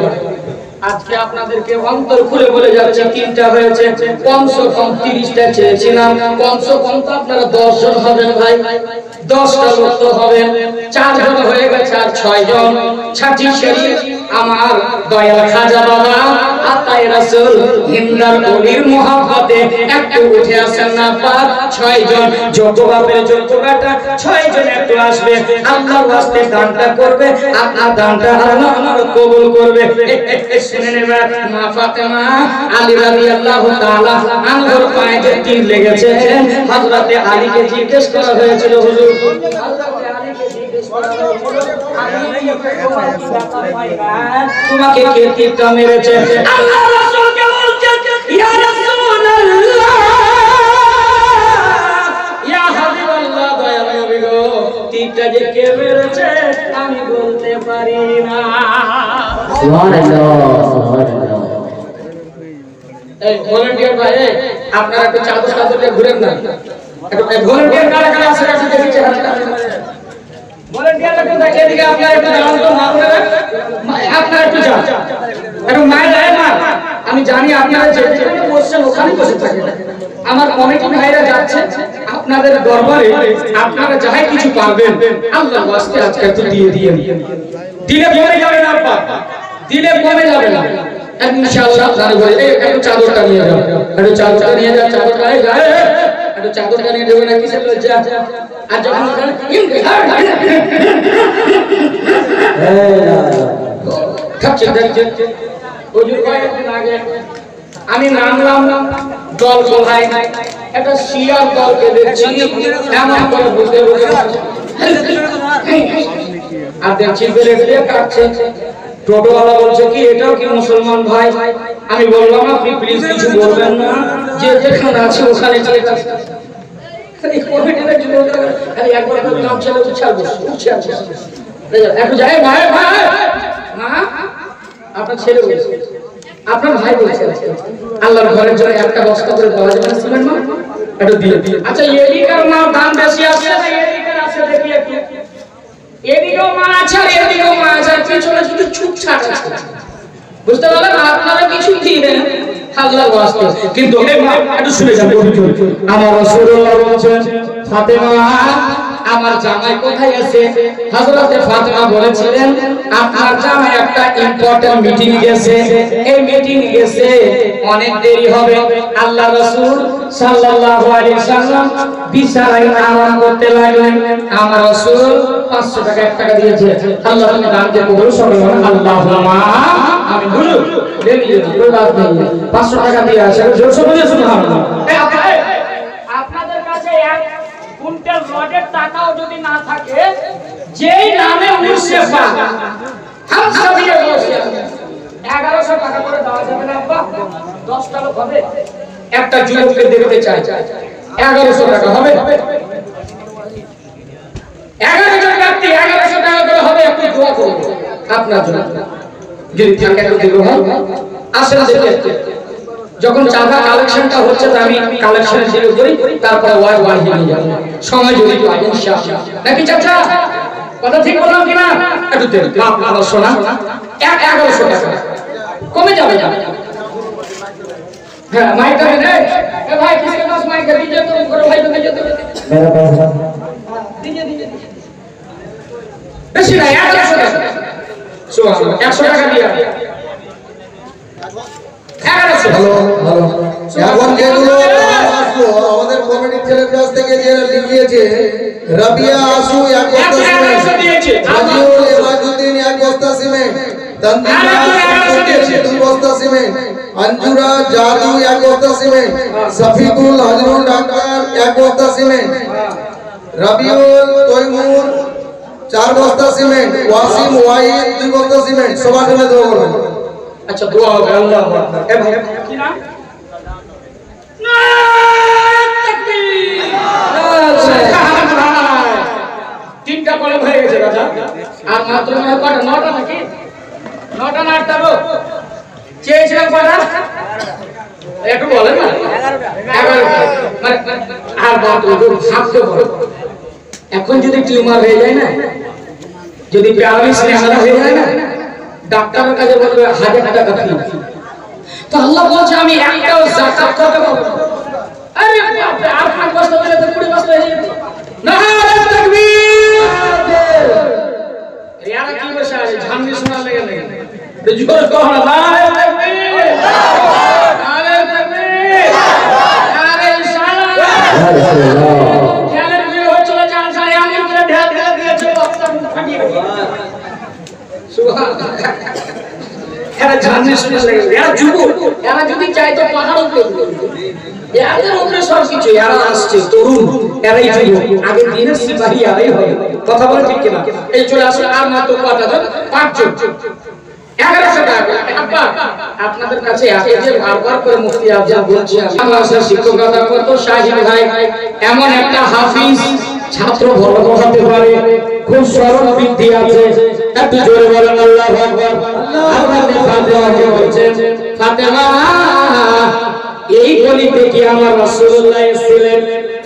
আজকে আপনাদেরকে অন্তর খুলে বলে যাচ্ছে 3টা হয়েছে, কমসে কম 30টা চেয়েছিলাম। কমসে কম তো আপনারা 10 জন হবেন ভাই, 10টা লোক তো হবেন। 4 জন হয়ে গেছে, আর 6 জন। ছাটি শরীফ আমার দয়াল খাজা বাবা আতায়ে রাসূল হিন্দার ওলির মহব্বতে একটু উঠে আসেন না বাপ। 6 জন যত বাপের যত বেটা 6 জন একটু আসবে, আল্লাহর ওয়াস্তে দানটা করবে, আপনার দানটা আল্লাহ আমার কবুল করবে। শুনে নেবেন, মা ফাতেমা আলী রাদিয়াল্লাহু তাআলা আনহুর পায়ে যে তীর লেগেছে, হযরতে আলীকে জিজ্ঞেস করা হয়েছিল, হুজুর হযরতে আলীকে জিজ্ঞেস করা হয়েছিল, তোমাকে কে তীরটা মেরেছে? আল্লাহ রাসূলকে বলছেন, ইয়া রাসূলুল্লাহ, ইয়া হাবিবাল্লাহ, দয়াল নবী গো, তীরটা যে কে মেরেছে আমি বলতে পারি না। সুবহানাল্লাহ, সুবহানাল্লাহ। এই ভলান্টিয়ার ভাই, আপনারা একটু চাদর ঘুরেন না, একটু ভলান্টিয়ার কারা কারা আছে একটু দেখি চেহারাটা। ভলান্টিয়াররা একটু দেখে দিকে আপনারা একটু দাঁড়ান তো, আপনারা একটু যান, একটু মায়ের যায় মা। আমি জানি আপনারা যেখানে বসছেন ওখানে বসে থাকেন। আমার কমিটি ভাইরা যাচ্ছে আপনাদের দরবারে, আপনারা যাই কিছু পারবেন আল্লাহর ওয়াস্তে আজকে একটু দিয়ে দিলে কমে যাবে না আপা, দিলে কমে যাবে না ইনশাআল্লাহ। আপনারা বলে একটু চাদরটা নিয়ে যাও, একটু চাদরটা নিয়ে যাও, চাদরটা যায় একটু চাদরটা নিয়ে দেবে না, কিসের লজ্জা? আর যখন আমি নামলাম দল কোথায়, একটা শিয়ার দলকে দেখছি এমন করে বুঝতে আর দেখছি বেড়ে কাটছে। টোটোওয়ালা বলছে কি এটাও কি মুসলমান ভাই? আমি বললাম আপনি প্লিজ কিছু বলবেন না, যে যেখানে আছে ওখানে চলে যাচ্ছে। আপনার ছেলে বলছে, আপনার ভাই বলছে আল্লাহর ঘরের জন্য একটা বস্তা করে দেওয়া যাবে না সিমেন্ট মা, একটু দিয়ে। আচ্ছা এদিকের মা দাম বেশি আছে না এদিকের আছে? দেখি একটু, এদিকেও মা আছে আর এদিকেও মা আছে, আর পিছনে শুধু ছুটছাট আছে। বুঝতে পারলেন? আপনারা কিছু দিবেন আল্লাহর ওয়াস্তে, কিন্তু একটু শুনে যান। আমার রাসূলুল্লাহ বলেছেন, ফাতেমা আমার জামাই কোথায় আছে? হযরতে ফাতেমা বলেছিলেন, আপনার জামাই একটা ইম্পর্টেন্ট মিটিং গেছে, এই মিটিং গেছে, অনেক দেরি হবে। আল্লাহ রাসূল সাল্লাল্লাহু আলাইহি সাল্লাম বিছানায় আরাম করতে লাগলেন। আমার রাসূল 500 টাকা 1 টাকা দিয়েছে। আল্লাহ তুমি দানকে কবুল করুন, আল্লাহুম্মা আমিন। বলো দেন দিও, কোনো বাত নেই। 500 টাকা দিয়ে আসে, জোর সে বলে সুবহানাল্লাহ। আপনাদের কাছে এক কুইন্টাল রডের টাকাও যদি না থাকে, যেই নামে মুর্শিদা হামসা দিয়ে বসে 1100 টাকা করে দেওয়া যাবে না আব্বা? 10টা লোক হবে, একটা যুবককে দেখতে চাই, 1100 টাকা হবে? 11 জন ব্যক্তি 1100 টাকা করে হবে। একটু দোয়া করুন আপনার জন্য, যদি থাকে একটু দোয়া হয়। আসেন দেখতে যখন চাঁদা কালেকশনটা হচ্ছে তো আমি কালেকশন শুরু করি, তারপরে ওয়াজ বাড়িয়ে নিয়ে যাবো সময় যদি পাই ইনশাআল্লাহ। নাকি চাচা কথা ঠিক বললাম কিনা? একটু দেন আপনারা শোনা 1100 টাকা কমে যাবে। হ্যাঁ মাইকটা দে এ ভাই কিসকে পাস মাইক দে দিতে তো করে ভাই তো দিতে মেরা পাস দিতে বেশি না 1100 টাকা সুবহানাল্লাহ 100 টাকা দিয়া 1100। হ্যালো হ্যালো এখন যেগুলো আসলো আমাদের কমিটির ছেলের কাছ থেকে যে লিখিয়েছে রাবিয়া আসু 1 বস্তা সিমেন্ট দিয়েছে, আজিউল এমাজউদ্দিন 1 বস্তা সিমেন্ট, তন্দিমা 2 বস্তা সিমেন্ট, अंजुरा जादू 1 बस्ता सीमेंट, सफीकुल हजरुल डाक्टर 1 बस्ता सीमेंट, रबिउल तैमूर 4 बस्ता सीमेंट, वासिम वाहिद 2 बस्ता सीमेंट। सবার জন্য দোয়া করবেন। अच्छा दुआ হবে আল্লাহু আকবার। এ ভাই কি নাম? তিনটা কলম হয়ে গেছে রাজা, আর মাত্র কয়টা? 9টা নাকি? 9টা না 8টা গো? চেয়েছিলাম কয়টা? একটু বলেন না। 11টা মানে আর বাদ ভাবতে বল। এখন যদি টিউমার হয়ে যায় না, যদি প্যারালাইসিস হয়ে যায় না, ডাক্তারের কাছে বলবে 1000 টাকা ফি। তো আল্লাহ বলছে আমি একটাও যাকাত করতে পারবো না। আরে বাপ রে, আর 5 বছর ধরে তো 20 বছর হয়ে যাবে। নারে তাকবীর! ইয়ারা কি বসে আছে? ঝামনি শোনা লাগে লাগে। জোর কর না, নারে তাকবীর! নারে তাকবীর! নারে ইনশাআল্লাহ! খেলার ভিড় হচ্ছিল, চাল সাড়ে আমি করে ঢেল ঢেল দিয়েছে, বক্তা ফাটিয়ে দিয়েছে। সুবহানাল্লাহ। এরা ঝামনি শোনা লাগে। এরা যুবক, এরা যদি চায় তো পাহাড়ও করবে। এদের উপরে সব কিছু, এরা আসছে তরুণ, এরাই যুবক। আগে দিনের সিপাহী এরাই হবে। কথা বলে ঠিক কিনা? এই চলে আসলে আর মাত্র কটা জন? 5 জন। 1100 টাকা। আব্বা আপনাদের কাছে এই যে বারবার করে মুফতি আফজাল বলছি, আমার শিক্ষকতা করতো শাহিদ ভাই, এমন একটা হাফিজ, ছাত্র ভালো পড়াতে পারে, খুব সরল বৃদ্ধি আছে। একটু জোরে বলেন আল্লাহু আকবার। আল্লাহ ফাতেমাকে বলছেন, ফাতেমা এই গলিতে কি আমার রাসূলুল্লাহ এসেছিলেন?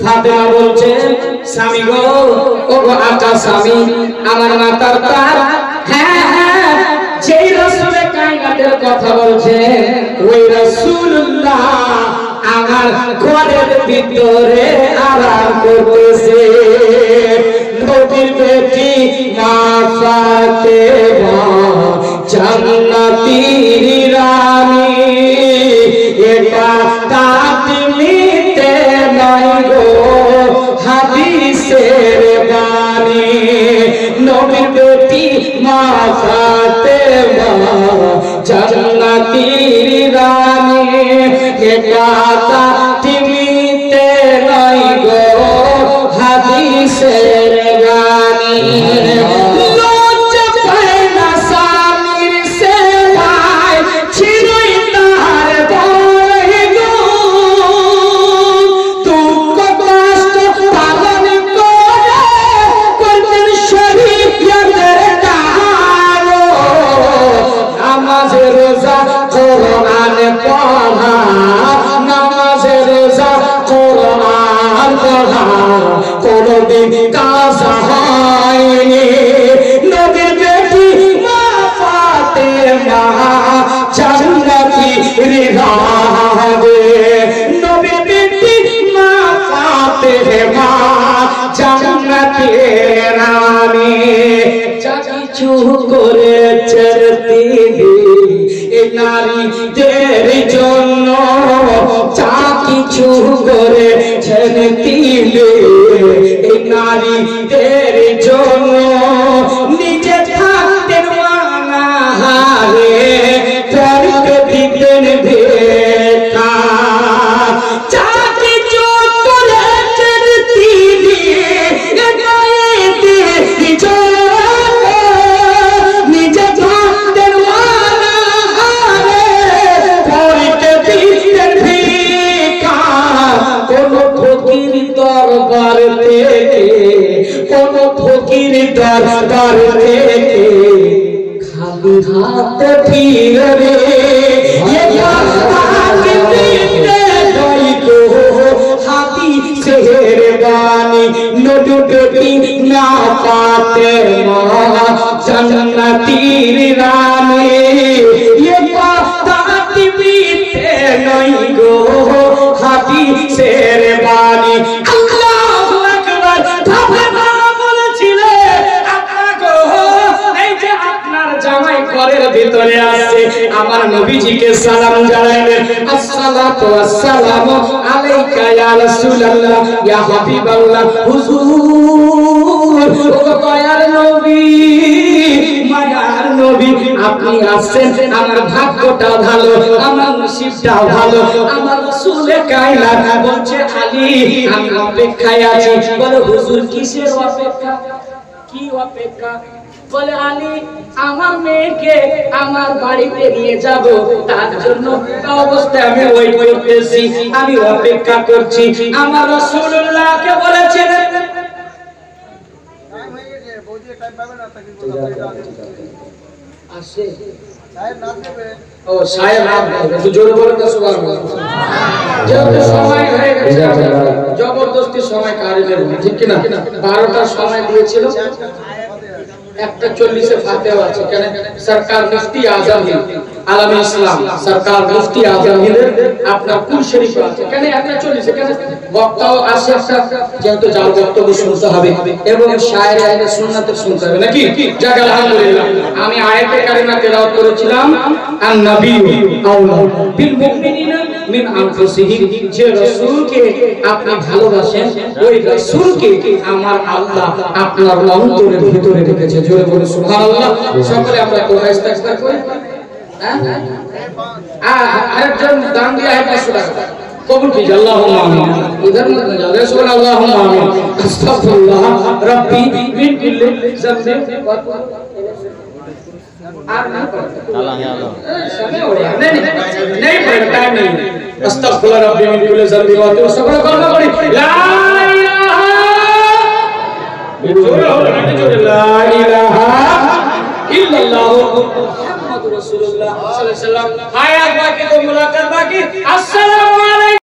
ফাতেমা বলছেন, স্বামী গো, ও গো আকা স্বামী, আমার মাতার তার, হ্যাঁ হ্যাঁ, যেই রাসূলে কায়নাতের কথা বলছেন ওই রাসূলুল্লাহ আমার ঘরের ভিতরে আরাম করতেছে। নবীর বেটি মা ফাতেমা জান্নাতি রানী, এটা তাকলিতে নয় গো হাদিসের বাণী। নবীর বেটি মা ফাতেমা জান্নাতি রানী, এটা তাকলিতে নয় গো হাদিসের বাণী। নারীদের জন্য যা কিছু করেছেন তিনি, এই নারীদের জন্য নিজে থাকতেন মানাহারে, পরকে দিতেন ভিক্ষা। যা কিছু করেছেন তিনি নারীদের জন্য, নিজে থাকতেন মানাহারে, পরকে দিতেন ভিক্ষা। কোন ফকির দরবার থেকে, কোন ফকির দরবার মা জান্নাতীর রানী এ কথা টিভিতে নয় গো হাদিসের বাণী আল্লাহু আকবার ভাবনা বলেছিলে আপনাকে এই যে আপনার জামাই ঘরের ভিতরে আছে আমার নবীজিকে সালাম জানাইলেন আসসালাতু ওয়াসসালামু আলাইকা ইয়া রাসূলুল্লাহ ইয়া হাবিবাল্লাহ হুজুর ও দয়ার নবী মায়ার নবী আপনি আসছেন আমার ভাগ্যটা ভালো আমার নসিবটা ভালো আমার রাসূলে কায়নাত বলছে আলী আমি অপেক্ষায় আছি বলে হুজুর কিসের অপেক্ষা কি অপেক্ষা বলে আলী আমার মেয়েকে আমার বাড়িতে নিয়ে যাব তার জন্য অবস্থায় আমি ওয়েট করতেছি আমি অপেক্ষা করছি আমার রাসূলুল্লাহকে বলেছেন আসে ও সাহেব একটু জোরে বলেন না সুবহানাল্লাহ যত সময় হয়ে গেছে জবরদস্তি সময় কারিলের ঠিক কি না 12টার সময় দিয়েছিল 1:40 ফাতেহা আছে কেন সরকার মুফতি আজম আলম ইসলাম সরকার মুফতি আজম আপনার কুল শরীফ আছে কেন 1:40 কেন বক্তাও আসে যেহেতু যার বক্তব্য শুনতে হবে এবং শায়ের আহলে সুন্নাতের শুনতে হবে নাকি যাক আলহামদুলিল্লাহ আমি আয়াতে কারিমা তেলাওয়াত করেছিলাম আন নবী আউলা বিল মুমিনিনা মিন আনফুসিহিম যে রাসূলকে আপনি ভালোবাসেন ওই রাসূলকে আমার আল্লাহ আপনার অন্তরের ভিতরে রেখেছে জোরে বলে সুবহানাল্লাহ সকলে আমরা দোয়া ইস্তেগফার করি আরেকজন দান দিয়া है 500 টাকা কবুল कीजिए अल्लाहुम्मा आमीन इधर मत जा रसूल अल्लाहुम्मा आमीन अस्तगफिरुल्लाह रब्बी मिन कुल्ली ज़ंबिन आप नहीं पढ़ते समय हो रहा है नहीं पढ़ते टाइम नहीं अस्तगफिरुल्लाह रब्बी मिन कुल्ली ज़ंबिन व अतूबु सबको कलमा पढ़ी ला इलाहा इल्लल्लाह मुहम्मदुर रसूलुल्लाह सल्लल्लाहु अलैहि वसल्लम आयात बाकी तो मुलाकात बाकी अस्सलाम